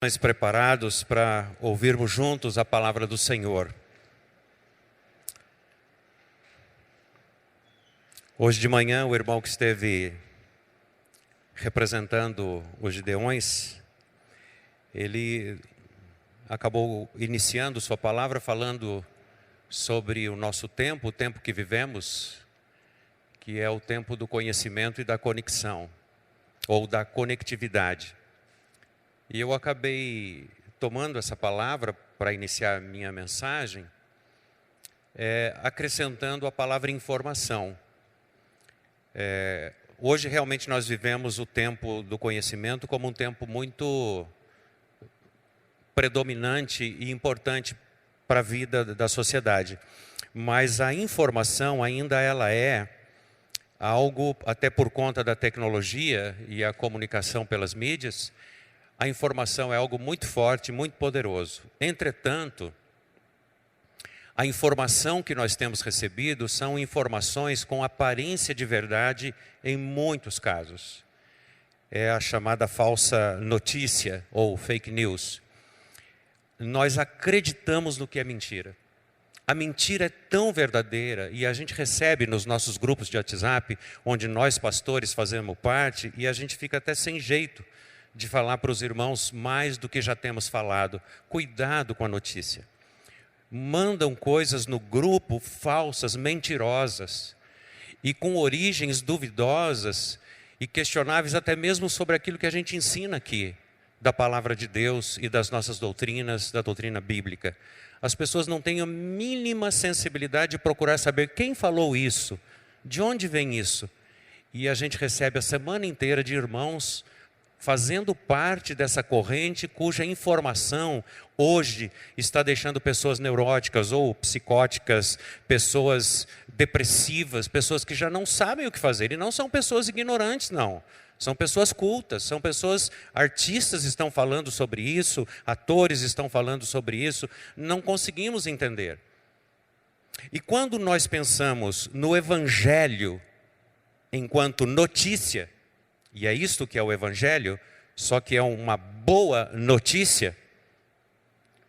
Preparados para ouvirmos juntos a palavra do Senhor. Hoje de manhã, o irmão que esteve representando os Gideões, ele acabou iniciando sua palavra falando sobre o nosso tempo, o tempo que vivemos, que é o tempo do conhecimento e da conexão, ou da conectividade. E eu acabei tomando essa palavra para iniciar a minha mensagem, acrescentando a palavra informação. Hoje realmente nós vivemos o tempo do conhecimento como um tempo muito predominante e importante para a vida da sociedade. Mas a informação ainda ela é algo, até por conta da tecnologia e a comunicação pelas mídias, a informação é algo muito forte, muito poderoso. Entretanto, a informação que nós temos recebido são informações com aparência de verdade em muitos casos. É a chamada falsa notícia ou fake news. Nós acreditamos no que é mentira. A mentira é tão verdadeira e a gente recebe nos nossos grupos de WhatsApp, onde nós pastores fazemos parte, e a gente fica até sem jeito de falar para os irmãos mais do que já temos falado. Cuidado com a notícia. Mandam coisas no grupo falsas, mentirosas, e com origens duvidosas e questionáveis até mesmo sobre aquilo que a gente ensina aqui, da palavra de Deus e das nossas doutrinas, da doutrina bíblica. As pessoas não têm a mínima sensibilidade de procurar saber quem falou isso, de onde vem isso. E a gente recebe a semana inteira de irmãos fazendo parte dessa corrente cuja informação hoje está deixando pessoas neuróticas ou psicóticas, pessoas depressivas, pessoas que já não sabem o que fazer. E não são pessoas ignorantes, não. São pessoas cultas, são pessoas, artistas estão falando sobre isso, atores estão falando sobre isso, não conseguimos entender. E quando nós pensamos no Evangelho enquanto notícia, e é isto que é o Evangelho, só que é uma boa notícia,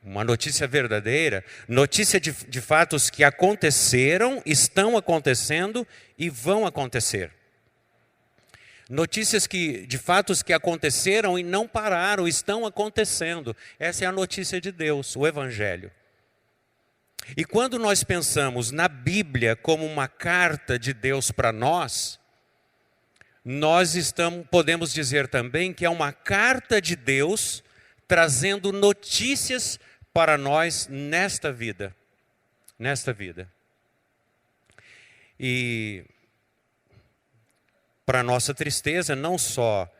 uma notícia verdadeira, notícia de fatos que aconteceram, estão acontecendo e vão acontecer. Notícias de fatos que aconteceram e não pararam, estão acontecendo. Essa é a notícia de Deus, o Evangelho. E quando nós pensamos na Bíblia como uma carta de Deus para nós podemos dizer também que é uma carta de Deus trazendo notícias para nós nesta vida. Nesta vida. E para nossa tristeza, não só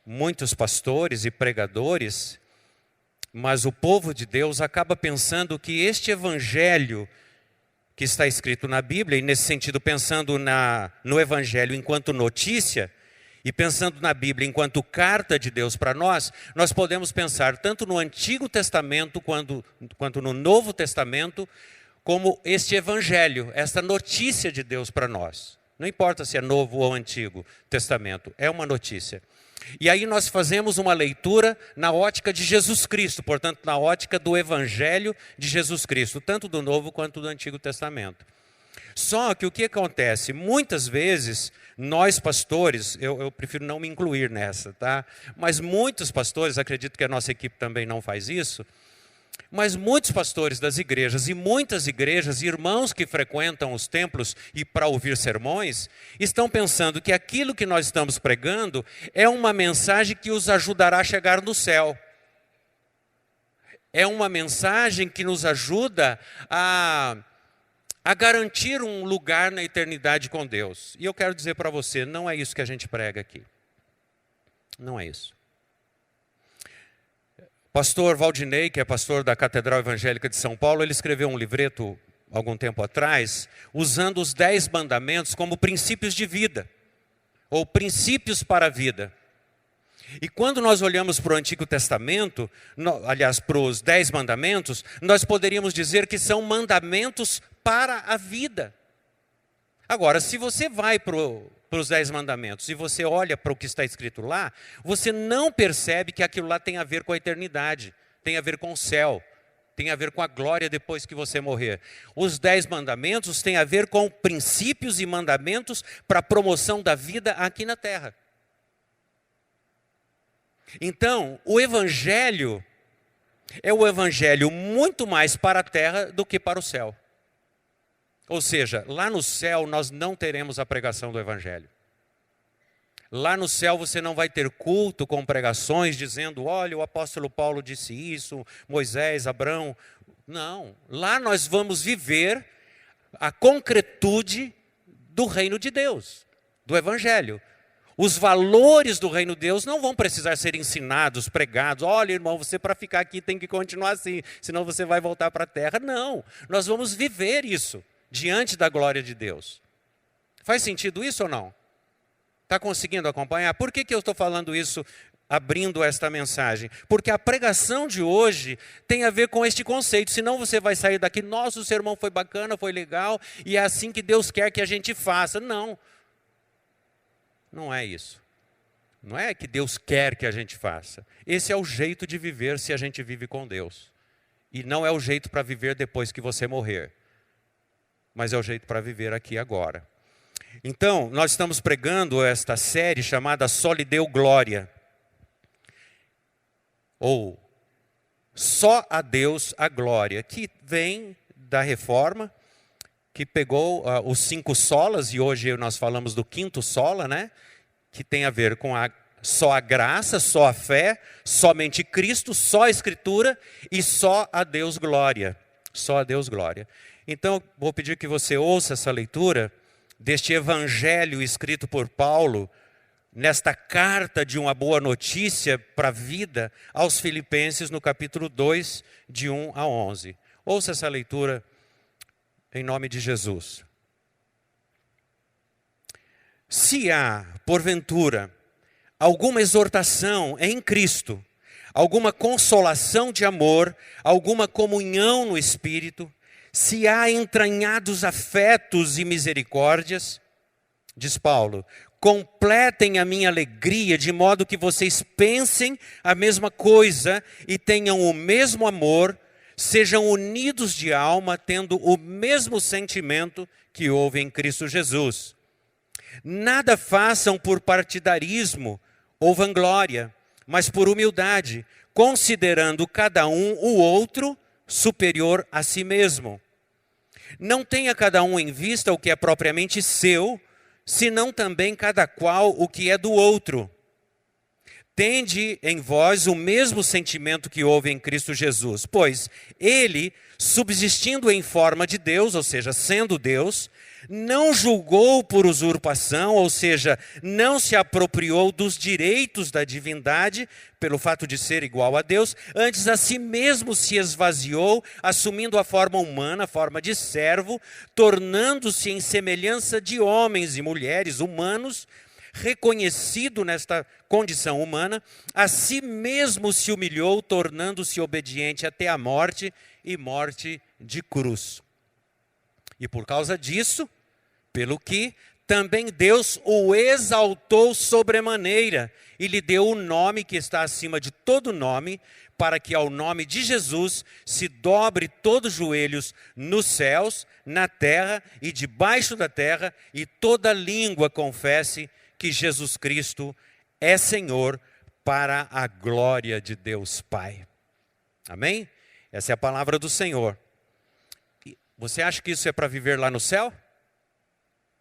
muitos pastores e pregadores, mas o povo de Deus acaba pensando que este Evangelho que está escrito na Bíblia, e nesse sentido pensando no Evangelho enquanto notícia, e pensando na Bíblia enquanto carta de Deus para nós podemos pensar tanto no Antigo Testamento quanto no Novo Testamento, como este Evangelho, esta notícia de Deus para nós. Não importa se é Novo ou Antigo Testamento, é uma notícia. E aí nós fazemos uma leitura na ótica de Jesus Cristo, portanto, na ótica do Evangelho de Jesus Cristo, tanto do Novo quanto do Antigo Testamento. Só que o que acontece? Muitas vezes, nós pastores, eu prefiro não me incluir nessa, tá? Mas muitos pastores, acredito que a nossa equipe também não faz isso, mas muitos pastores das igrejas e muitas igrejas, irmãos que frequentam os templos e para ouvir sermões, estão pensando que aquilo que nós estamos pregando é uma mensagem que os ajudará a chegar no céu. É uma mensagem que nos ajuda a garantir um lugar na eternidade com Deus. E eu quero dizer para você, não é isso que a gente prega aqui. Não é isso. Pastor Valdinei, que é pastor da Catedral Evangélica de São Paulo, ele escreveu um livreto algum tempo atrás, usando os 10 mandamentos como princípios de vida, ou princípios para a vida. E quando nós olhamos para o Antigo Testamento, aliás, para os 10 mandamentos, nós poderíamos dizer que são mandamentos para a vida. Agora, se você vai para para os 10 mandamentos e você olha para o que está escrito lá, você não percebe que aquilo lá tem a ver com a eternidade, tem a ver com o céu, tem a ver com a glória depois que você morrer. Os 10 mandamentos têm a ver com princípios e mandamentos para a promoção da vida aqui na terra. Então, o Evangelho é o Evangelho muito mais para a terra do que para o céu. Ou seja, lá no céu nós não teremos a pregação do Evangelho. Lá no céu você não vai ter culto com pregações dizendo, olha, o apóstolo Paulo disse isso, Moisés, Abraão. Não, lá nós vamos viver a concretude do reino de Deus, do Evangelho. Os valores do reino de Deus não vão precisar ser ensinados, pregados. Olha, irmão, você para ficar aqui tem que continuar assim, senão você vai voltar para a terra. Não, nós vamos viver isso diante da glória de Deus. Faz sentido isso ou não? Está conseguindo acompanhar? Por que eu estou falando isso, abrindo esta mensagem? Porque a pregação de hoje tem a ver com este conceito. Senão você vai sair daqui, nossa, o sermão foi bacana, foi legal, e é assim que Deus quer que a gente faça. Não. Não é isso. Não é que Deus quer que a gente faça. Esse é o jeito de viver se a gente vive com Deus. E não é o jeito para viver depois que você morrer. Mas é o jeito para viver aqui agora. Então, nós estamos pregando esta série chamada Só lhe deu glória. Ou Só a Deus a glória, que vem da Reforma, que pegou os 5 solas, e hoje nós falamos do 5º sola, né? Que tem a ver com só a graça, só a fé, somente Cristo, só a Escritura e só a Deus glória. Só a Deus glória. Então, vou pedir que você ouça essa leitura deste evangelho escrito por Paulo, nesta carta de uma boa notícia para a vida aos Filipenses, no capítulo 2, de 1 a 11. Ouça essa leitura em nome de Jesus. Se há, porventura, alguma exortação em Cristo, alguma consolação de amor, alguma comunhão no Espírito, se há entranhados afetos e misericórdias, diz Paulo, completem a minha alegria de modo que vocês pensem a mesma coisa e tenham o mesmo amor, sejam unidos de alma, tendo o mesmo sentimento que houve em Cristo Jesus. Nada façam por partidarismo ou vanglória, mas por humildade, considerando cada um o outro superior a si mesmo. Não tenha cada um em vista o que é propriamente seu, senão também cada qual o que é do outro. Tende em vós o mesmo sentimento que houve em Cristo Jesus, pois ele, subsistindo em forma de Deus, ou seja, sendo Deus, não julgou por usurpação, ou seja, não se apropriou dos direitos da divindade, pelo fato de ser igual a Deus, antes a si mesmo se esvaziou, assumindo a forma humana, a forma de servo, tornando-se em semelhança de homens e mulheres humanos, reconhecido nesta condição humana, a si mesmo se humilhou, tornando-se obediente até a morte e morte de cruz. E por causa disso, pelo que também Deus o exaltou sobremaneira e lhe deu o nome que está acima de todo nome, para que ao nome de Jesus se dobre todos os joelhos nos céus, na terra e debaixo da terra, e toda língua confesse que Jesus Cristo é Senhor, para a glória de Deus Pai. Amém? Essa é a palavra do Senhor. Você acha que isso é para viver lá no céu?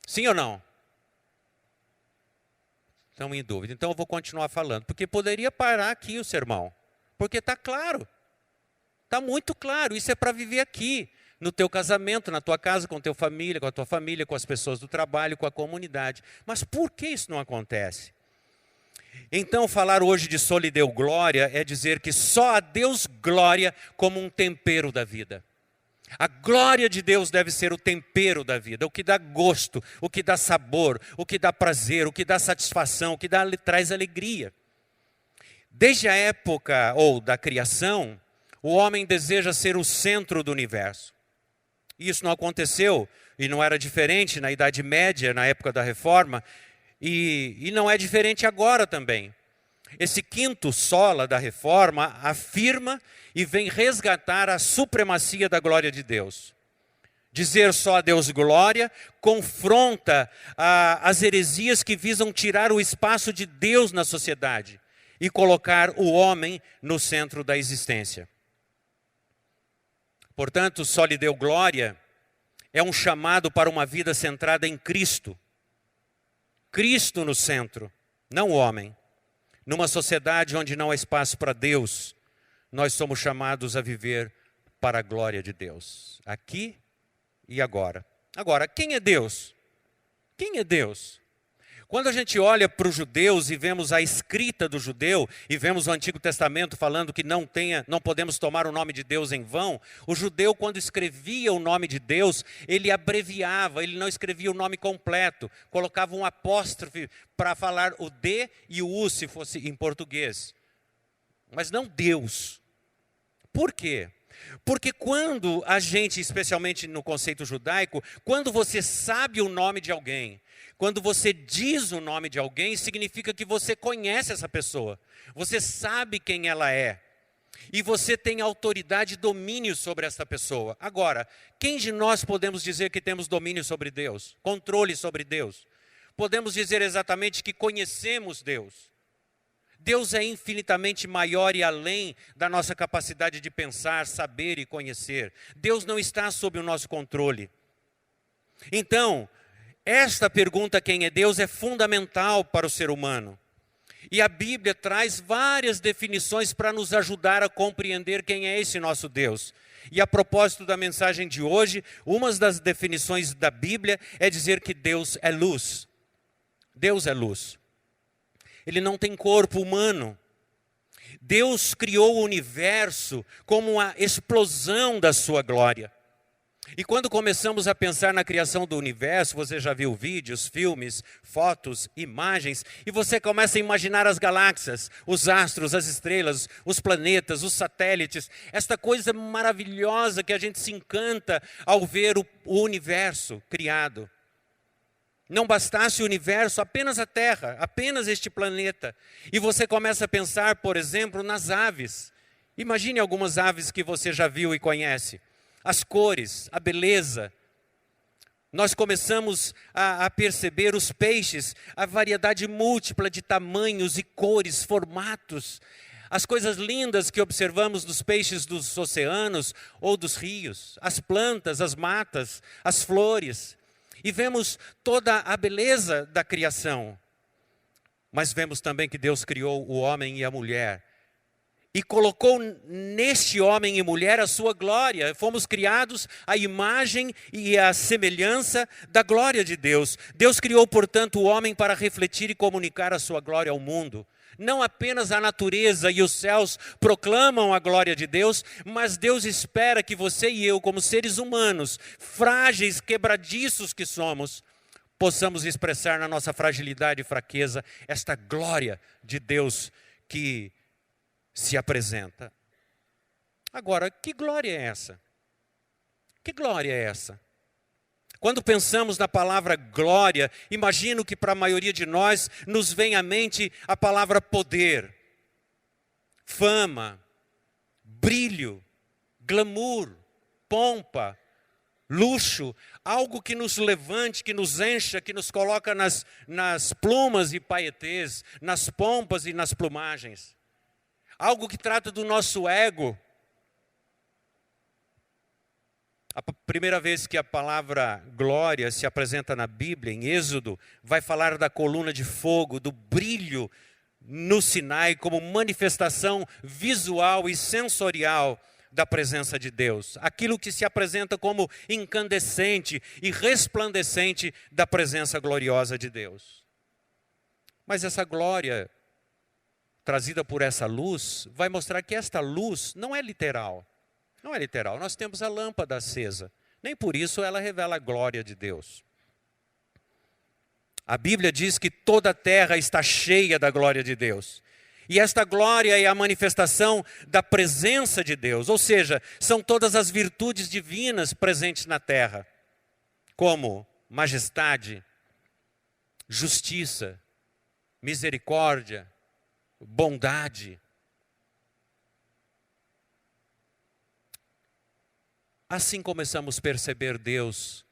Sim ou não? Estão em dúvida. Então eu vou continuar falando, porque poderia parar aqui o sermão. Porque está claro. Está muito claro. Isso é para viver aqui, no teu casamento, na tua casa, com a tua família, com a tua família, com as pessoas do trabalho, com a comunidade. Mas por que isso não acontece? Então, falar hoje de só lhe deu glória é dizer que só a Deus glória como um tempero da vida. A glória de Deus deve ser o tempero da vida, o que dá gosto, o que dá sabor, o que dá prazer, o que dá satisfação, o que traz alegria. Desde a época ou da criação, o homem deseja ser o centro do universo. Isso não aconteceu e não era diferente na Idade Média, na época da Reforma. E não é diferente agora também. Esse quinto sola da reforma afirma e vem resgatar a supremacia da glória de Deus. Dizer só a Deus glória confronta as heresias que visam tirar o espaço de Deus na sociedade e colocar o homem no centro da existência. Portanto, só lhe deu glória é um chamado para uma vida centrada em Cristo. Cristo no centro, não o homem. Numa sociedade onde não há espaço para Deus, nós somos chamados a viver para a glória de Deus. Aqui e agora. Agora, quem é Deus? Quem é Deus? Quando a gente olha para os judeus e vemos a escrita do judeu, e vemos o Antigo Testamento falando que não podemos tomar o nome de Deus em vão, o judeu, quando escrevia o nome de Deus, ele abreviava, ele não escrevia o nome completo, colocava um apóstrofe para falar o D e o U, se fosse em português. Mas não Deus. Por quê? Porque quando a gente, especialmente no conceito judaico, quando você sabe o nome de alguém, quando você diz o nome de alguém, significa que você conhece essa pessoa. Você sabe quem ela é. E você tem autoridade e domínio sobre essa pessoa. Agora, quem de nós podemos dizer que temos domínio sobre Deus? Controle sobre Deus? Podemos dizer exatamente que conhecemos Deus. Deus é infinitamente maior e além da nossa capacidade de pensar, saber e conhecer. Deus não está sob o nosso controle. Então, esta pergunta, quem é Deus, é fundamental para o ser humano. E a Bíblia traz várias definições para nos ajudar a compreender quem é esse nosso Deus. E a propósito da mensagem de hoje, uma das definições da Bíblia é dizer que Deus é luz. Deus é luz. Ele não tem corpo humano. Deus criou o universo como uma explosão da sua glória. E quando começamos a pensar na criação do universo, você já viu vídeos, filmes, fotos, imagens, e você começa a imaginar as galáxias, os astros, as estrelas, os planetas, os satélites, esta coisa maravilhosa que a gente se encanta ao ver o universo criado. Não bastasse o universo, apenas a Terra, apenas este planeta. E você começa a pensar, por exemplo, nas aves. Imagine algumas aves que você já viu e conhece. As cores, a beleza. Nós começamos a perceber os peixes, a variedade múltipla de tamanhos e cores, formatos. As coisas lindas que observamos dos peixes dos oceanos ou dos rios. As plantas, as matas, as flores. E vemos toda a beleza da criação. Mas vemos também que Deus criou o homem e a mulher. E colocou neste homem e mulher a sua glória. Fomos criados à imagem e à semelhança da glória de Deus. Deus criou, portanto, o homem para refletir e comunicar a sua glória ao mundo. Não apenas a natureza e os céus proclamam a glória de Deus, mas Deus espera que você e eu, como seres humanos, frágeis, quebradiços que somos, possamos expressar na nossa fragilidade e fraqueza esta glória de Deus que se apresenta. Agora, que glória é essa? Que glória é essa? Quando pensamos na palavra glória, imagino que para a maioria de nós nos vem à mente a palavra poder, fama, brilho, glamour, pompa, luxo, algo que nos levante, que nos encha, que nos coloca nas plumas e paetês, nas pompas e nas plumagens. Algo que trata do nosso ego. A primeira vez que a palavra glória se apresenta na Bíblia, em Êxodo, vai falar da coluna de fogo, do brilho no Sinai, como manifestação visual e sensorial da presença de Deus. Aquilo que se apresenta como incandescente e resplandecente da presença gloriosa de Deus. Mas essa glória trazida por essa luz, vai mostrar que esta luz não é literal. Não é literal. Nós temos a lâmpada acesa. Nem por isso ela revela a glória de Deus. A Bíblia diz que toda a terra está cheia da glória de Deus. E esta glória é a manifestação da presença de Deus. Ou seja, são todas as virtudes divinas presentes na terra. Como majestade, justiça, misericórdia, bondade. Assim começamos a perceber Deus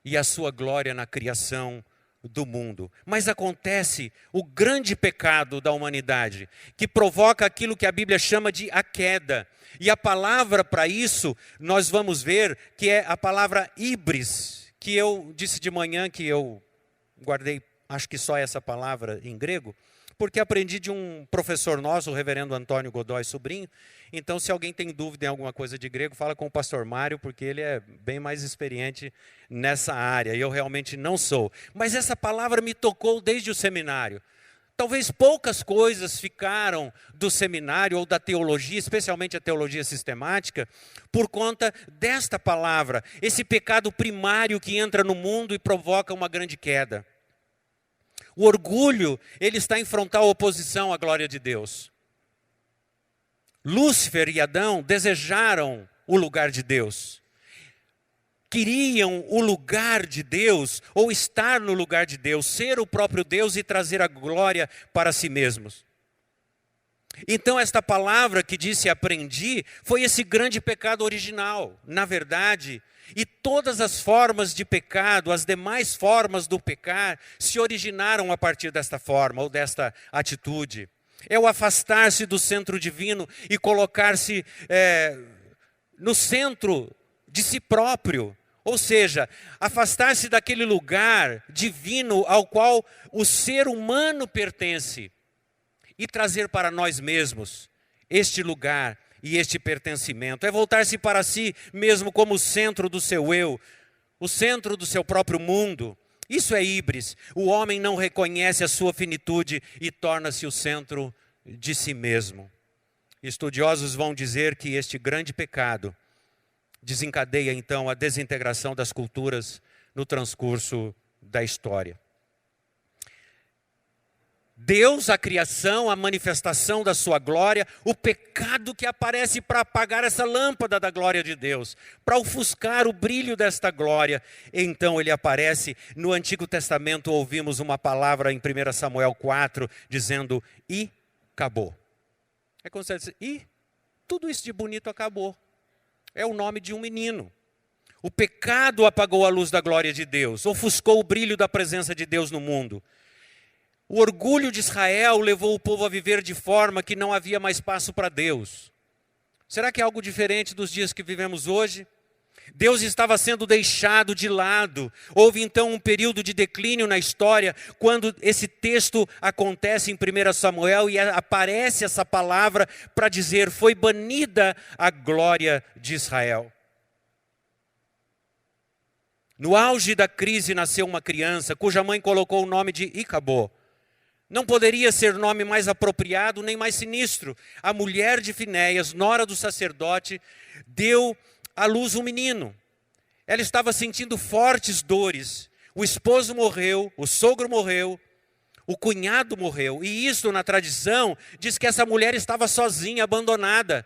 e a sua glória na criação do mundo. Mas acontece o grande pecado da humanidade, que provoca aquilo que a Bíblia chama de a queda. E a palavra para isso, nós vamos ver que é a palavra híbris, que eu disse de manhã que eu guardei, acho que só essa palavra em grego, porque aprendi de um professor nosso, o reverendo Antônio Godoy Sobrinho. Então, se alguém tem dúvida em alguma coisa de grego, fala com o pastor Mário, porque ele é bem mais experiente nessa área, e eu realmente não sou. Mas essa palavra me tocou desde o seminário. Talvez poucas coisas ficaram do seminário ou da teologia, especialmente a teologia sistemática, por conta desta palavra, esse pecado primário que entra no mundo e provoca uma grande queda. O orgulho, ele está em frontal oposição à glória de Deus. Lúcifer e Adão desejaram o lugar de Deus. Queriam o lugar de Deus, ou estar no lugar de Deus, ser o próprio Deus e trazer a glória para si mesmos. Então esta palavra que disse aprendi, foi esse grande pecado original. Na verdade, e todas as formas de pecado, as demais formas do pecar, se originaram a partir desta forma, ou desta atitude. É o afastar-se do centro divino e colocar-se no centro de si próprio. Ou seja, afastar-se daquele lugar divino ao qual o ser humano pertence. E trazer para nós mesmos este lugar e este pertencimento. É voltar-se para si mesmo como o centro do seu eu, o centro do seu próprio mundo. Isso é híbris. O homem não reconhece a sua finitude e torna-se o centro de si mesmo. Estudiosos vão dizer que este grande pecado desencadeia então a desintegração das culturas no transcurso da história. Deus, a criação, a manifestação da sua glória, o pecado que aparece para apagar essa lâmpada da glória de Deus, para ofuscar o brilho desta glória. Então ele aparece. No Antigo Testamento ouvimos uma palavra em 1 Samuel 4, dizendo, e acabou. É como se diz, e tudo isso de bonito acabou. É o nome de um menino. O pecado apagou a luz da glória de Deus, ofuscou o brilho da presença de Deus no mundo. O orgulho de Israel levou o povo a viver de forma que não havia mais espaço para Deus. Será que é algo diferente dos dias que vivemos hoje? Deus estava sendo deixado de lado. Houve então um período de declínio na história, quando esse texto acontece em 1 Samuel e aparece essa palavra para dizer, foi banida a glória de Israel. No auge da crise nasceu uma criança, cuja mãe colocou o nome de Icabô. Não poderia ser nome mais apropriado nem mais sinistro. A mulher de Finéias, nora do sacerdote, deu à luz um menino. Ela estava sentindo fortes dores. O esposo morreu, o sogro morreu, o cunhado morreu. E isso, na tradição, diz que essa mulher estava sozinha, abandonada.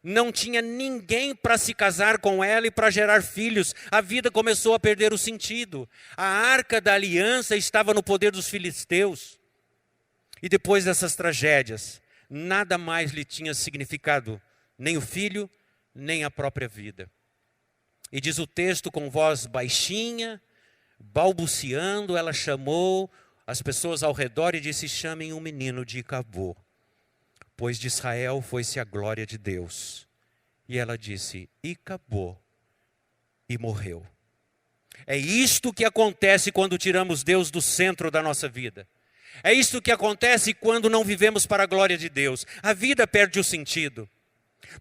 Não tinha ninguém para se casar com ela e para gerar filhos. A vida começou a perder o sentido. A arca da aliança estava no poder dos filisteus. E depois dessas tragédias, nada mais lhe tinha significado, nem o filho, nem a própria vida. E diz o texto com voz baixinha, balbuciando, ela chamou as pessoas ao redor e disse, chamem um menino de Icabô, pois de Israel foi-se a glória de Deus. E ela disse, Icabô, e morreu. É isto que acontece quando tiramos Deus do centro da nossa vida. É isto que acontece quando não vivemos para a glória de Deus. A vida perde o sentido.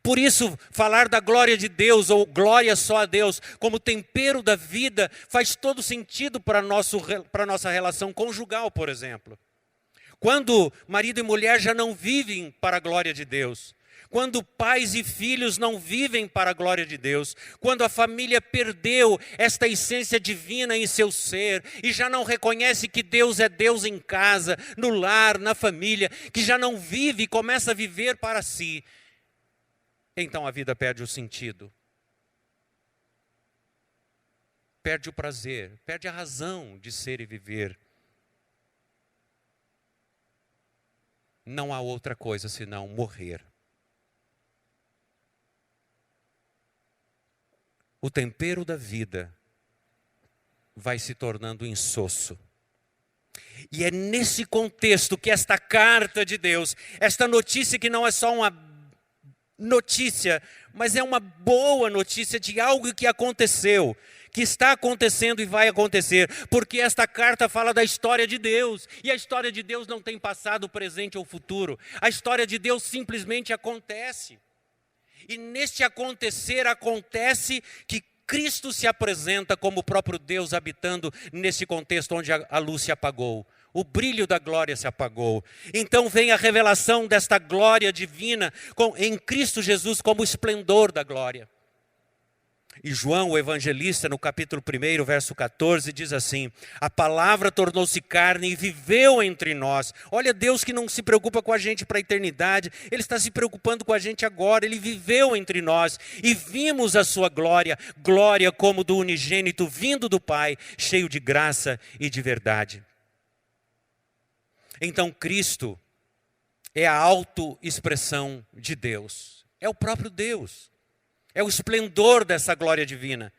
Por isso, falar da glória de Deus ou glória só a Deus como tempero da vida faz todo sentido para a nossa relação conjugal, por exemplo. Quando marido e mulher já não vivem para a glória de Deus. Quando pais e filhos não vivem para a glória de Deus, quando a família perdeu esta essência divina em seu ser e já não reconhece que Deus é Deus em casa, no lar, na família, que já não vive e começa a viver para si, então a vida perde o sentido, perde o prazer, perde a razão de ser e viver. não há outra coisa senão morrer. O tempero da vida vai se tornando insosso. E é nesse contexto que esta carta de Deus, esta notícia que não é só uma notícia, mas é uma boa notícia de algo que aconteceu, que está acontecendo e vai acontecer, porque esta carta fala da história de Deus, e a história de Deus não tem passado, presente ou futuro, a história de Deus simplesmente acontece. E neste acontecer, acontece que Cristo se apresenta como o próprio Deus habitando nesse contexto onde a luz se apagou. O brilho da glória se apagou. Então vem a revelação desta glória divina em Cristo Jesus como o esplendor da glória. E João, o evangelista, no capítulo 1, verso 14, diz assim: a palavra tornou-se carne e viveu entre nós. Olha, Deus que não se preocupa com a gente para a eternidade, Ele está se preocupando com a gente agora. Ele viveu entre nós e vimos a sua glória, glória como do unigênito vindo do Pai, cheio de graça e de verdade. Então Cristo é a autoexpressão de Deus, é o próprio Deus. É o esplendor dessa glória divina.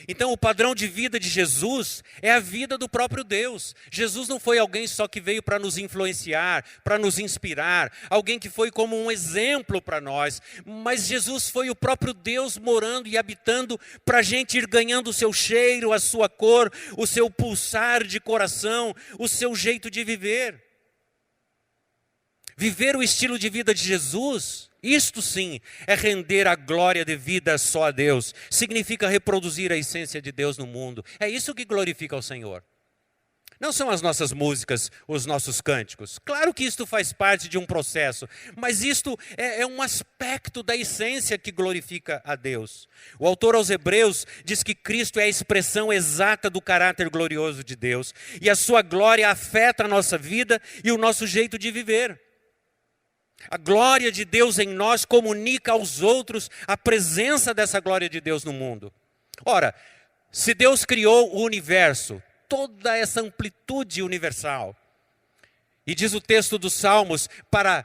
Então o padrão de vida de Jesus é a vida do próprio Deus. Jesus não foi alguém só que veio para nos influenciar, para nos inspirar, alguém que foi como um exemplo para nós, mas Jesus foi o próprio Deus morando e habitando para a gente ir ganhando o seu cheiro, a sua cor, o seu pulsar de coração, o seu jeito de viver. Viver o estilo de vida de Jesus, isto sim, é render a glória devida só a Deus. Significa reproduzir a essência de Deus no mundo. É isso que glorifica ao Senhor. Não são as nossas músicas, os nossos cânticos. Claro que isto faz parte de um processo, mas isto é um aspecto da essência que glorifica a Deus. O autor aos Hebreus diz que Cristo é a expressão exata do caráter glorioso de Deus. E a sua glória afeta a nossa vida e o nosso jeito de viver. A glória de Deus em nós comunica aos outros a presença dessa glória de Deus no mundo. Ora, se Deus criou o universo, toda essa amplitude universal, e diz o texto dos Salmos, para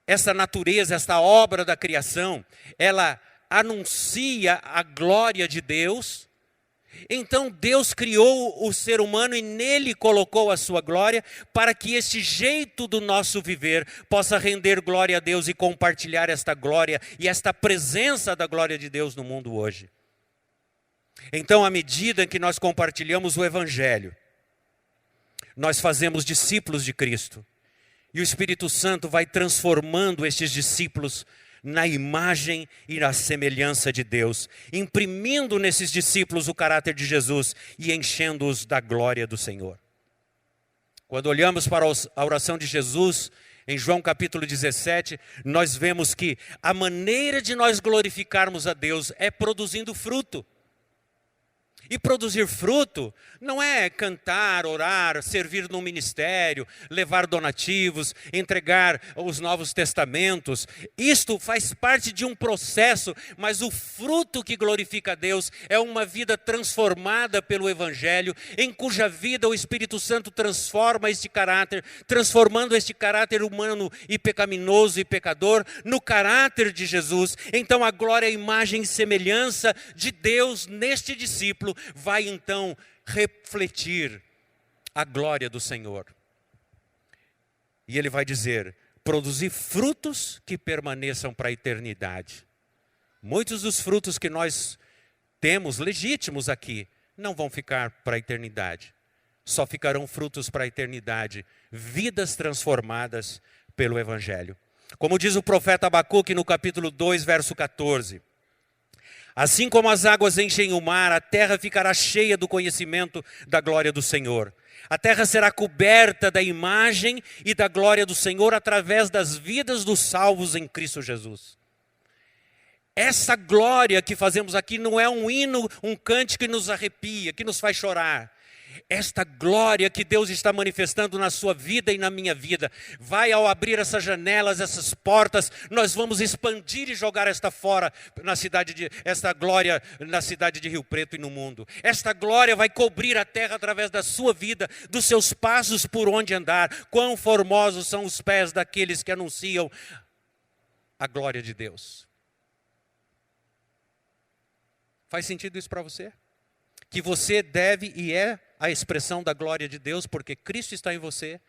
essa natureza, esta obra da criação, ela anuncia a glória de Deus. Então Deus criou o ser humano e nele colocou a sua glória para que este jeito do nosso viver possa render glória a Deus e compartilhar esta glória e esta presença da glória de Deus no mundo hoje. Então, à medida que nós compartilhamos o Evangelho, nós fazemos discípulos de Cristo e o Espírito Santo vai transformando estes discípulos na imagem e na semelhança de Deus, imprimindo nesses discípulos o caráter de Jesus e enchendo-os da glória do Senhor. Quando olhamos para a oração de Jesus, em João capítulo 17, nós vemos que a maneira de nós glorificarmos a Deus é produzindo fruto. E produzir fruto não é cantar, orar, servir no ministério, levar donativos, entregar os Novos Testamentos. Isto faz parte de um processo, mas o fruto que glorifica a Deus é uma vida transformada pelo Evangelho, em cuja vida o Espírito Santo transforma este caráter, transformando este caráter humano e pecaminoso e pecador no caráter de Jesus. Então a glória, a imagem e semelhança de Deus neste discípulo vai então refletir a glória do Senhor. E ele vai dizer, produzir frutos que permaneçam para a eternidade. Muitos dos frutos que nós temos legítimos aqui não vão ficar para a eternidade. Só ficarão frutos para a eternidade, vidas transformadas pelo Evangelho. Como diz o profeta Abacuque no capítulo 2, verso 14. Assim como as águas enchem o mar, a terra ficará cheia do conhecimento da glória do Senhor. A terra será coberta da imagem e da glória do Senhor através das vidas dos salvos em Cristo Jesus. Essa glória que fazemos aqui não é um hino, um cântico que nos arrepia, que nos faz chorar. Esta glória que Deus está manifestando na sua vida e na minha vida, vai ao abrir essas janelas, essas portas, nós vamos expandir e jogar esta fora, esta glória na cidade de Rio Preto e no mundo. Esta glória vai cobrir a terra através da sua vida, dos seus passos por onde andar. Quão formosos são os pés daqueles que anunciam a glória de Deus. Faz sentido isso para você? Que você deve e é a expressão da glória de Deus, porque Cristo está em você.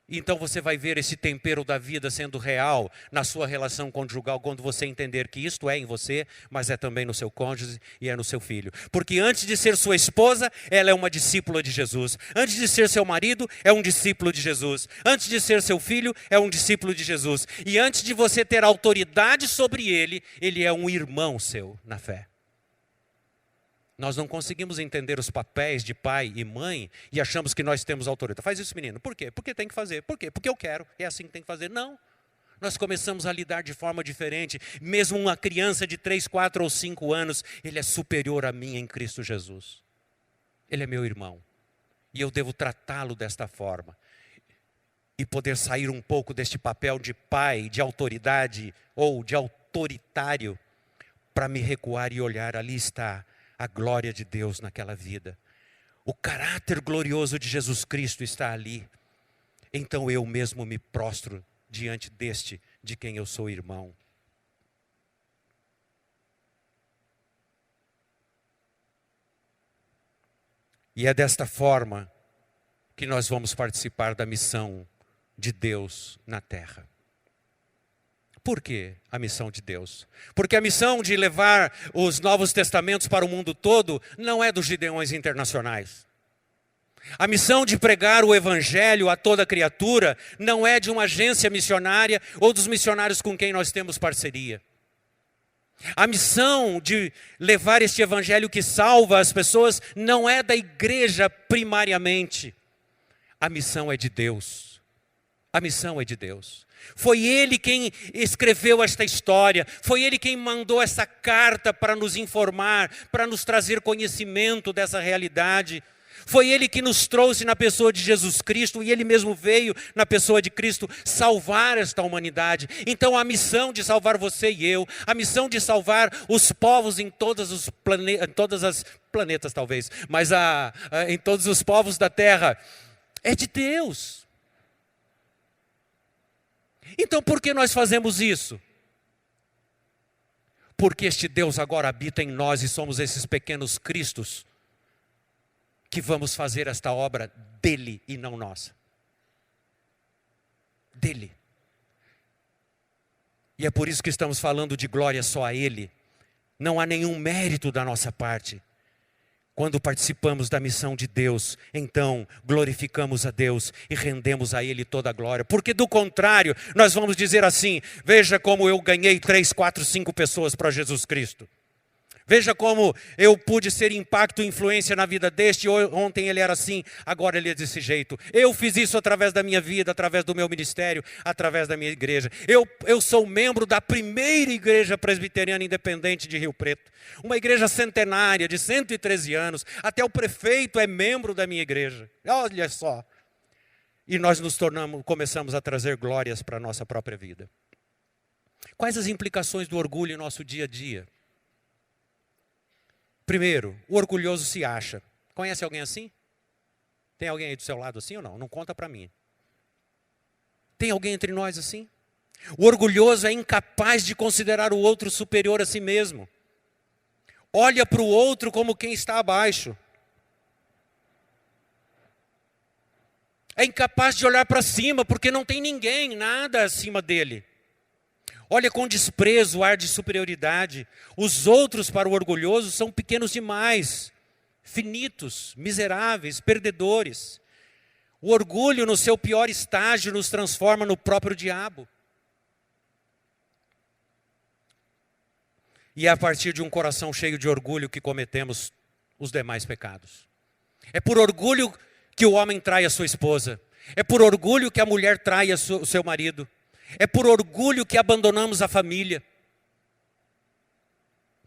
Então você vai ver esse tempero da vida sendo real na sua relação conjugal, quando você entender que isto é em você, mas é também no seu cônjuge e é no seu filho. Porque antes de ser sua esposa, ela é uma discípula de Jesus. Antes de ser seu marido, é um discípulo de Jesus. Antes de ser seu filho, é um discípulo de Jesus. E antes de você ter autoridade sobre ele, ele é um irmão seu na fé. Nós não conseguimos entender os papéis de pai e mãe e achamos que nós temos autoridade. Faz isso, menino. Por quê? Porque tem que fazer. Por quê? Porque eu quero. É assim que tem que fazer. Não. Nós começamos a lidar de forma diferente. Mesmo uma criança de 3, 4 ou 5 anos, ele é superior a mim em Cristo Jesus. Ele é meu irmão. E eu devo tratá-lo desta forma. E poder sair um pouco deste papel de pai, de autoridade ou de autoritário, para me recuar e olhar, ali está a glória de Deus naquela vida. O caráter glorioso de Jesus Cristo está ali. Então eu mesmo me prostro diante deste, de quem eu sou irmão. E é desta forma que nós vamos participar da missão de Deus na terra. Por que a missão de Deus? Porque a missão de levar os Novos Testamentos para o mundo todo não é dos Gideões internacionais. A missão de pregar o Evangelho a toda criatura não é de uma agência missionária ou dos missionários com quem nós temos parceria. A missão de levar este Evangelho que salva as pessoas não é da igreja primariamente. A missão é de Deus. A missão é de Deus. Foi Ele quem escreveu esta história, foi Ele quem mandou essa carta para nos informar, para nos trazer conhecimento dessa realidade. Foi Ele que nos trouxe na pessoa de Jesus Cristo, e Ele mesmo veio na pessoa de Cristo salvar esta humanidade. Então a missão de salvar você e eu, a missão de salvar os povos em todas as planetas talvez, mas em todos os povos da terra, é de Deus. Então por que nós fazemos isso? Porque este Deus agora habita em nós e somos esses pequenos cristos que vamos fazer esta obra dele e não nossa. Dele. E é por isso que estamos falando de glória só a Ele. Não há nenhum mérito da nossa parte. Quando participamos da missão de Deus, então glorificamos a Deus e rendemos a Ele toda a glória. Porque do contrário, nós vamos dizer assim: veja como eu ganhei 3, 4, 5 pessoas para Jesus Cristo. Veja como eu pude ser impacto e influência na vida deste. Ontem ele era assim, agora ele é desse jeito. Eu fiz isso através da minha vida, através do meu ministério, através da minha igreja. Eu sou membro da primeira igreja presbiteriana independente de Rio Preto. Uma igreja centenária, de 113 anos. Até o prefeito é membro da minha igreja. Olha só. E nós começamos a trazer glórias para a nossa própria vida. Quais as implicações do orgulho em nosso dia a dia? Primeiro, o orgulhoso se acha. Conhece alguém assim? Tem alguém aí do seu lado assim ou não? Não conta para mim. Tem alguém entre nós assim? O orgulhoso é incapaz de considerar o outro superior a si mesmo. Olha para o outro como quem está abaixo. É incapaz de olhar para cima porque não tem ninguém, nada acima dele. Olha com desprezo o ar de superioridade. Os outros para o orgulhoso são pequenos demais, finitos, miseráveis, perdedores. O orgulho no seu pior estágio nos transforma no próprio diabo. E é a partir de um coração cheio de orgulho que cometemos os demais pecados. É por orgulho que o homem trai a sua esposa. É por orgulho que a mulher trai o seu marido. É por orgulho que abandonamos a família,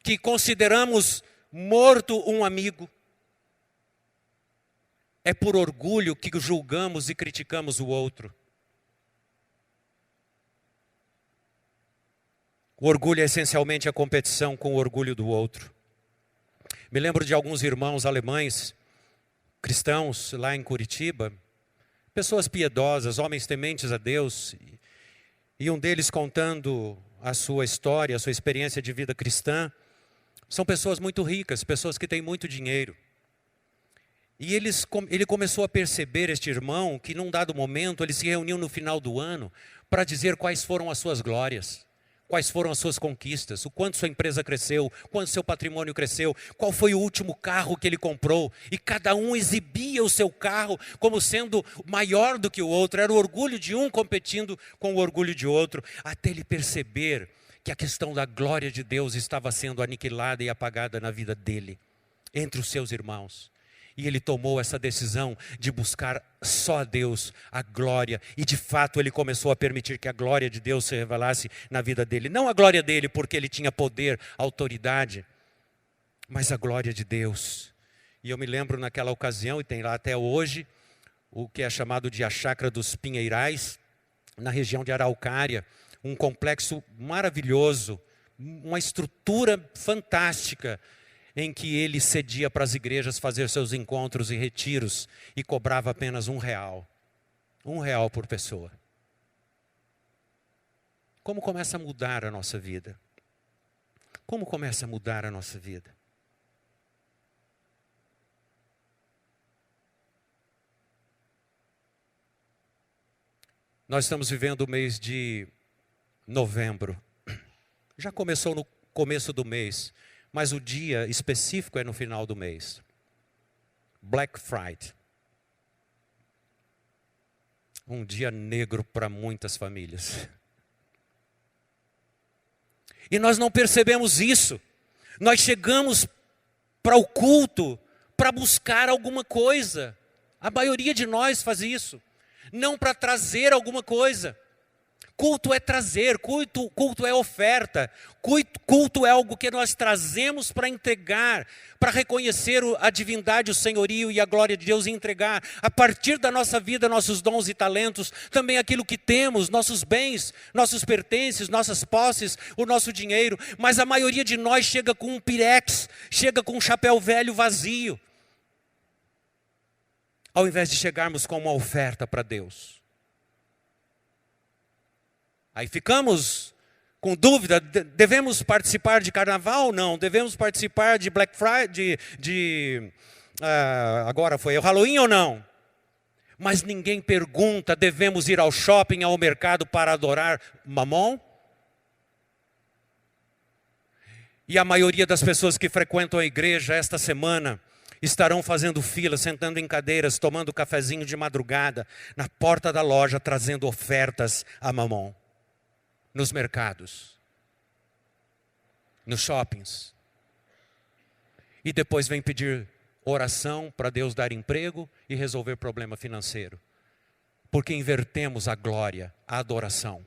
que consideramos morto um amigo. É por orgulho que julgamos e criticamos o outro. O orgulho é essencialmente a competição com o orgulho do outro. Me lembro de alguns irmãos alemães, cristãos, lá em Curitiba, pessoas piedosas, homens tementes a Deus, e um deles contando a sua história, a sua experiência de vida cristã. São pessoas muito ricas, pessoas que têm muito dinheiro. E ele começou a perceber, este irmão, que num dado momento ele se reuniu no final do ano para dizer quais foram as suas glórias, quais foram as suas conquistas, o quanto sua empresa cresceu, quanto seu patrimônio cresceu, qual foi o último carro que ele comprou. E cada um exibia o seu carro como sendo maior do que o outro. Era o orgulho de um competindo com o orgulho de outro, até ele perceber que a questão da glória de Deus estava sendo aniquilada e apagada na vida dele, entre os seus irmãos. E ele tomou essa decisão de buscar só a Deus, a glória. E de fato ele começou a permitir que a glória de Deus se revelasse na vida dele. Não a glória dele porque ele tinha poder, autoridade, mas a glória de Deus. E eu me lembro naquela ocasião, e tem lá até hoje, o que é chamado de a Chácara dos Pinheirais, na região de Araucária. Um complexo maravilhoso, uma estrutura fantástica, em que ele cedia para as igrejas fazer seus encontros e retiros e cobrava apenas R$1. R$1 por pessoa. Como começa a mudar a nossa vida? Como começa a mudar a nossa vida? Nós estamos vivendo o mês de novembro. Já começou no começo do mês, mas o dia específico é no final do mês. Black Friday. Um dia negro para muitas famílias. E nós não percebemos isso. Nós chegamos para o culto para buscar alguma coisa. A maioria de nós faz isso. Não para trazer alguma coisa. Culto é trazer, culto é oferta, culto é algo que nós trazemos para entregar, para reconhecer a divindade, o senhorio e a glória de Deus e entregar, a partir da nossa vida, nossos dons e talentos, também aquilo que temos, nossos bens, nossos pertences, nossas posses, o nosso dinheiro. Mas a maioria de nós chega com um pirex, chega com um chapéu velho vazio, ao invés de chegarmos com uma oferta para Deus. Aí ficamos com dúvida, devemos participar de carnaval ou não? Devemos participar de Black Friday, agora foi o Halloween ou não? Mas ninguém pergunta, devemos ir ao shopping, ao mercado para adorar Mamon? E a maioria das pessoas que frequentam a igreja esta semana estarão fazendo fila, sentando em cadeiras, tomando cafezinho de madrugada, na porta da loja, trazendo ofertas a Mamon. Nos mercados, nos shoppings. E depois vem pedir oração para Deus dar emprego e resolver problema financeiro. Porque invertemos a glória, a adoração.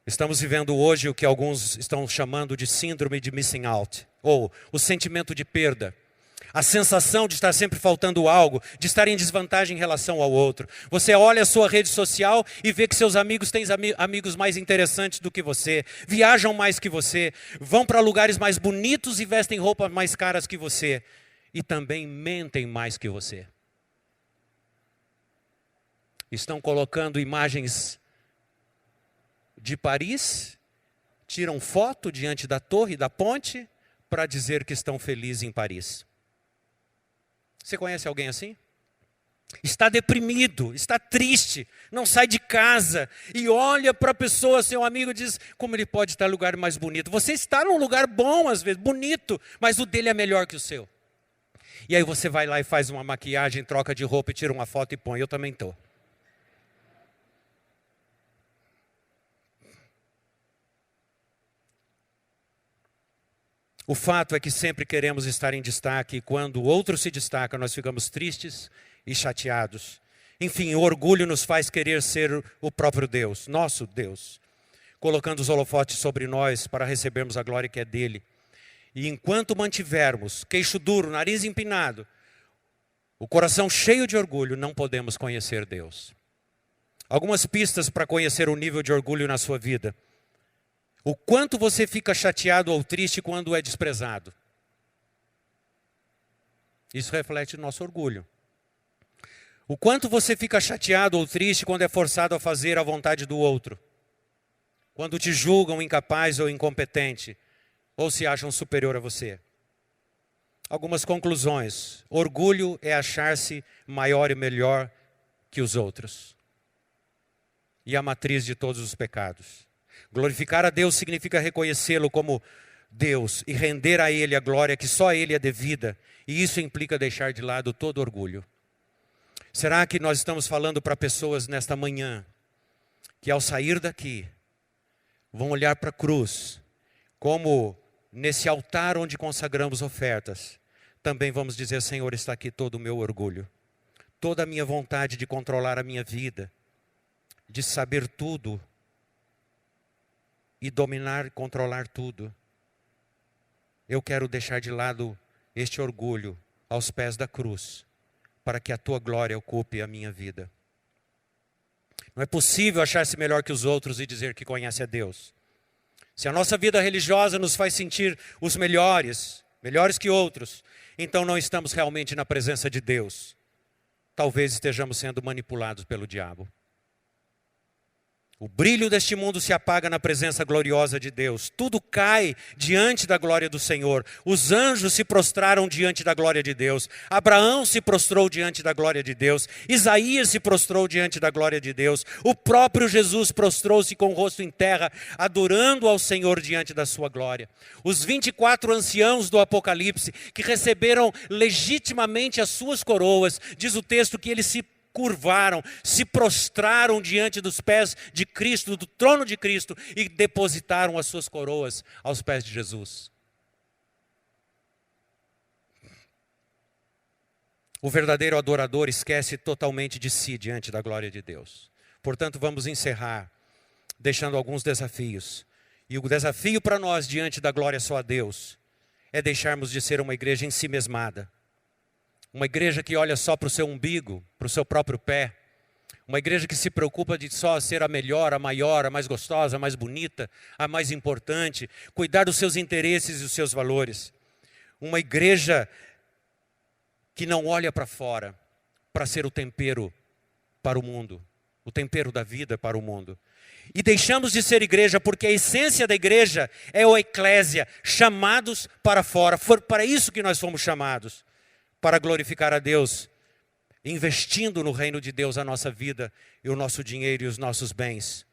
Estamos vivendo hoje o que alguns estão chamando de síndrome de missing out, ou o sentimento de perda. A sensação de estar sempre faltando algo, de estar em desvantagem em relação ao outro. Você olha a sua rede social e vê que seus amigos têm amigos mais interessantes do que você, viajam mais que você, vão para lugares mais bonitos e vestem roupas mais caras que você, e também mentem mais que você. Estão colocando imagens de Paris, tiram foto diante da torre, da ponte, para dizer que estão felizes em Paris. Você conhece alguém assim? Está deprimido, está triste, não sai de casa e olha para a pessoa, seu amigo, e diz, como ele pode estar em um lugar mais bonito? Você está num lugar bom às vezes, bonito, mas o dele é melhor que o seu. E aí você vai lá e faz uma maquiagem, troca de roupa e tira uma foto e põe, eu também estou. O fato é que sempre queremos estar em destaque e quando o outro se destaca, nós ficamos tristes e chateados. Enfim, o orgulho nos faz querer ser o próprio Deus, nosso Deus, colocando os holofotes sobre nós para recebermos a glória que é dele. E enquanto mantivermos queixo duro, nariz empinado, o coração cheio de orgulho, não podemos conhecer Deus. Algumas pistas para conhecer o nível de orgulho na sua vida. O quanto você fica chateado ou triste quando é desprezado. Isso reflete o nosso orgulho. O quanto você fica chateado ou triste quando é forçado a fazer a vontade do outro. Quando te julgam incapaz ou incompetente, ou se acham superior a você. Algumas conclusões. Orgulho é achar-se maior e melhor que os outros. E a matriz de todos os pecados. Glorificar a Deus significa reconhecê-lo como Deus e render a Ele a glória que só a Ele é devida. E isso implica deixar de lado todo orgulho. Será que nós estamos falando para pessoas nesta manhã que ao sair daqui vão olhar para a cruz como nesse altar onde consagramos ofertas, também vamos dizer: Senhor, está aqui todo o meu orgulho, toda a minha vontade de controlar a minha vida, de saber tudo e dominar e controlar tudo. Eu quero deixar de lado este orgulho aos pés da cruz, para que a tua glória ocupe a minha vida. Não é possível achar-se melhor que os outros e dizer que conhece a Deus. Se a nossa vida religiosa nos faz sentir os melhores que outros, então não estamos realmente na presença de Deus. Talvez estejamos sendo manipulados pelo diabo. O brilho deste mundo se apaga na presença gloriosa de Deus. Tudo cai diante da glória do Senhor. Os anjos se prostraram diante da glória de Deus. Abraão se prostrou diante da glória de Deus. Isaías se prostrou diante da glória de Deus. O próprio Jesus prostrou-se com o rosto em terra, adorando ao Senhor diante da sua glória. Os 24 anciãos do Apocalipse, que receberam legitimamente as suas coroas, diz o texto que eles se curvaram, se prostraram diante dos pés de Cristo, do trono de Cristo, e depositaram as suas coroas aos pés de Jesus. O verdadeiro adorador esquece totalmente de si diante da glória de Deus. Portanto, vamos encerrar deixando alguns desafios. E o desafio para nós diante da glória só a Deus é deixarmos de ser uma igreja ensimesmada. Uma igreja que olha só para o seu umbigo, para o seu próprio pé. Uma igreja que se preocupa de só ser a melhor, a maior, a mais gostosa, a mais bonita, a mais importante. Cuidar dos seus interesses e dos seus valores. Uma igreja que não olha para fora para ser o tempero para o mundo. O tempero da vida para o mundo. E deixamos de ser igreja porque a essência da igreja é o eclésia, chamados para fora. Foi para isso que nós fomos chamados. Para glorificar a Deus, investindo no reino de Deus a nossa vida, e o nosso dinheiro e os nossos bens.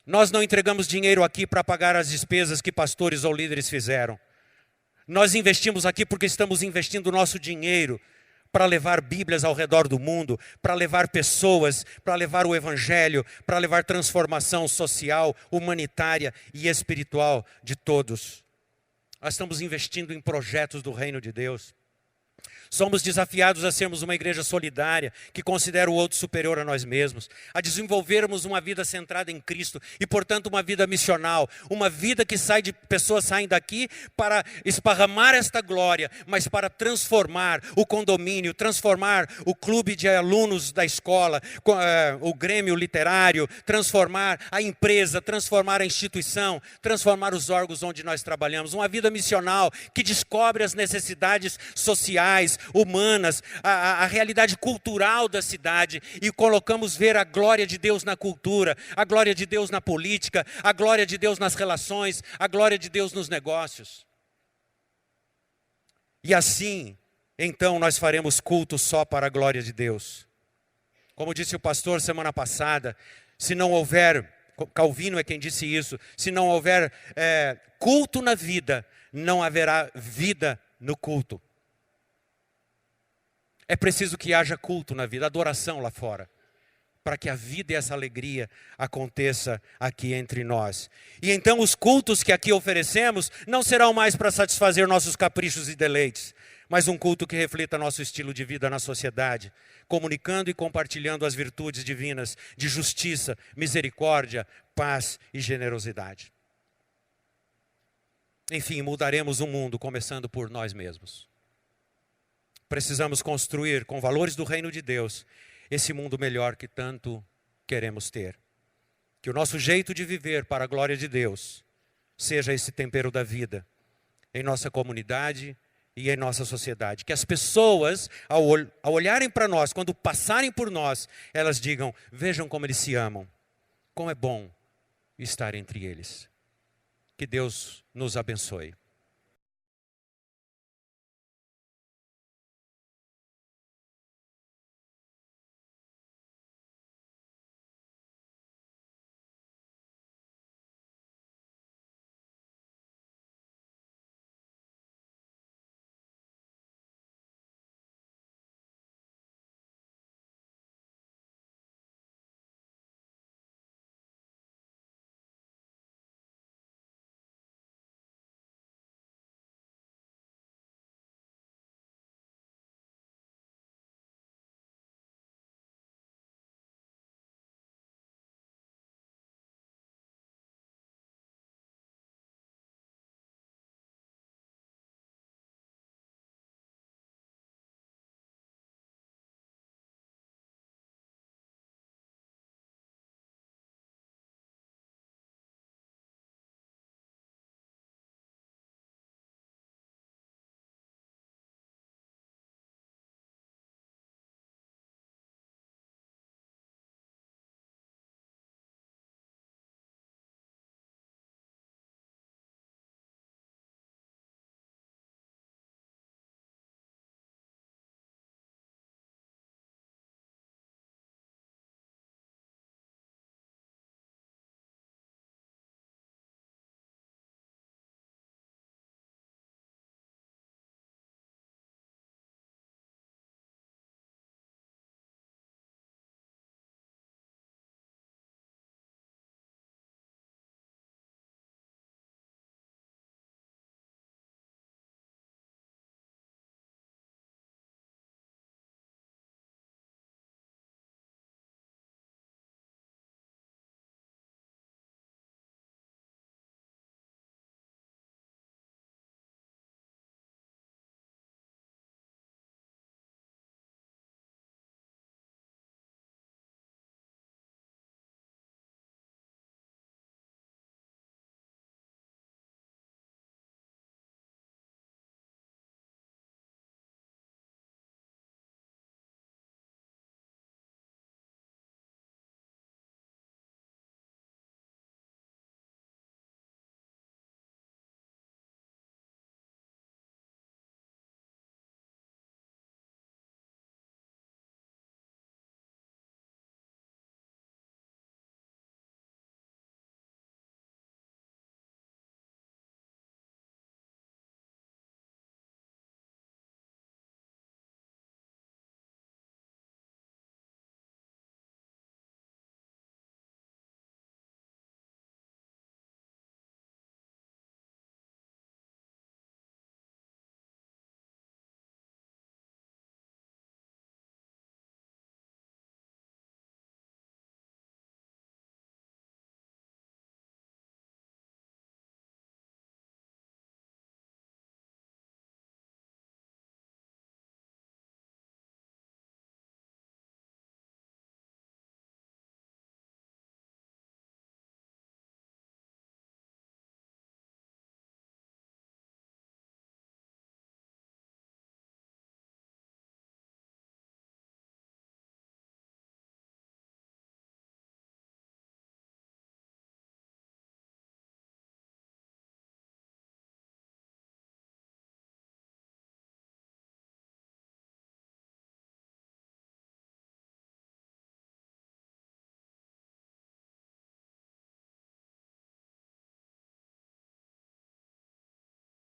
Nós não entregamos dinheiro aqui para pagar as despesas que pastores ou líderes fizeram. Nós investimos aqui porque estamos investindo o nosso dinheiro para levar Bíblias ao redor do mundo, para levar pessoas, para levar o Evangelho, para levar transformação social, humanitária e espiritual de todos. Nós estamos investindo em projetos do reino de Deus. Somos desafiados a sermos uma igreja solidária, que considera o outro superior a nós mesmos, a desenvolvermos uma vida centrada em Cristo e, portanto, uma vida missional, uma vida que pessoas saem daqui para esparramar esta glória, mas para transformar o condomínio, transformar o clube de alunos da escola, o grêmio literário, transformar a empresa, transformar a instituição, transformar os órgãos onde nós trabalhamos, uma vida missional que descobre as necessidades sociais, humanas, a realidade cultural da cidade, e colocamos ver a glória de Deus na cultura, a glória de Deus na política, a glória de Deus nas relações, a glória de Deus nos negócios. E assim, então nós faremos culto só para a glória de Deus. Como disse o pastor semana passada, se não houver, Calvino é quem disse isso, se não houver culto na vida, não haverá vida no culto. É preciso que haja culto na vida, adoração lá fora, para que a vida e essa alegria aconteça aqui entre nós. E então os cultos que aqui oferecemos não serão mais para satisfazer nossos caprichos e deleites, mas um culto que reflita nosso estilo de vida na sociedade, comunicando e compartilhando as virtudes divinas de justiça, misericórdia, paz e generosidade. Enfim, mudaremos o mundo começando por nós mesmos. Precisamos construir com valores do reino de Deus esse mundo melhor que tanto queremos ter. Que o nosso jeito de viver para a glória de Deus seja esse tempero da vida em nossa comunidade e em nossa sociedade. Que as pessoas, ao olharem para nós, quando passarem por nós, elas digam: vejam como eles se amam, como é bom estar entre eles. Que Deus nos abençoe.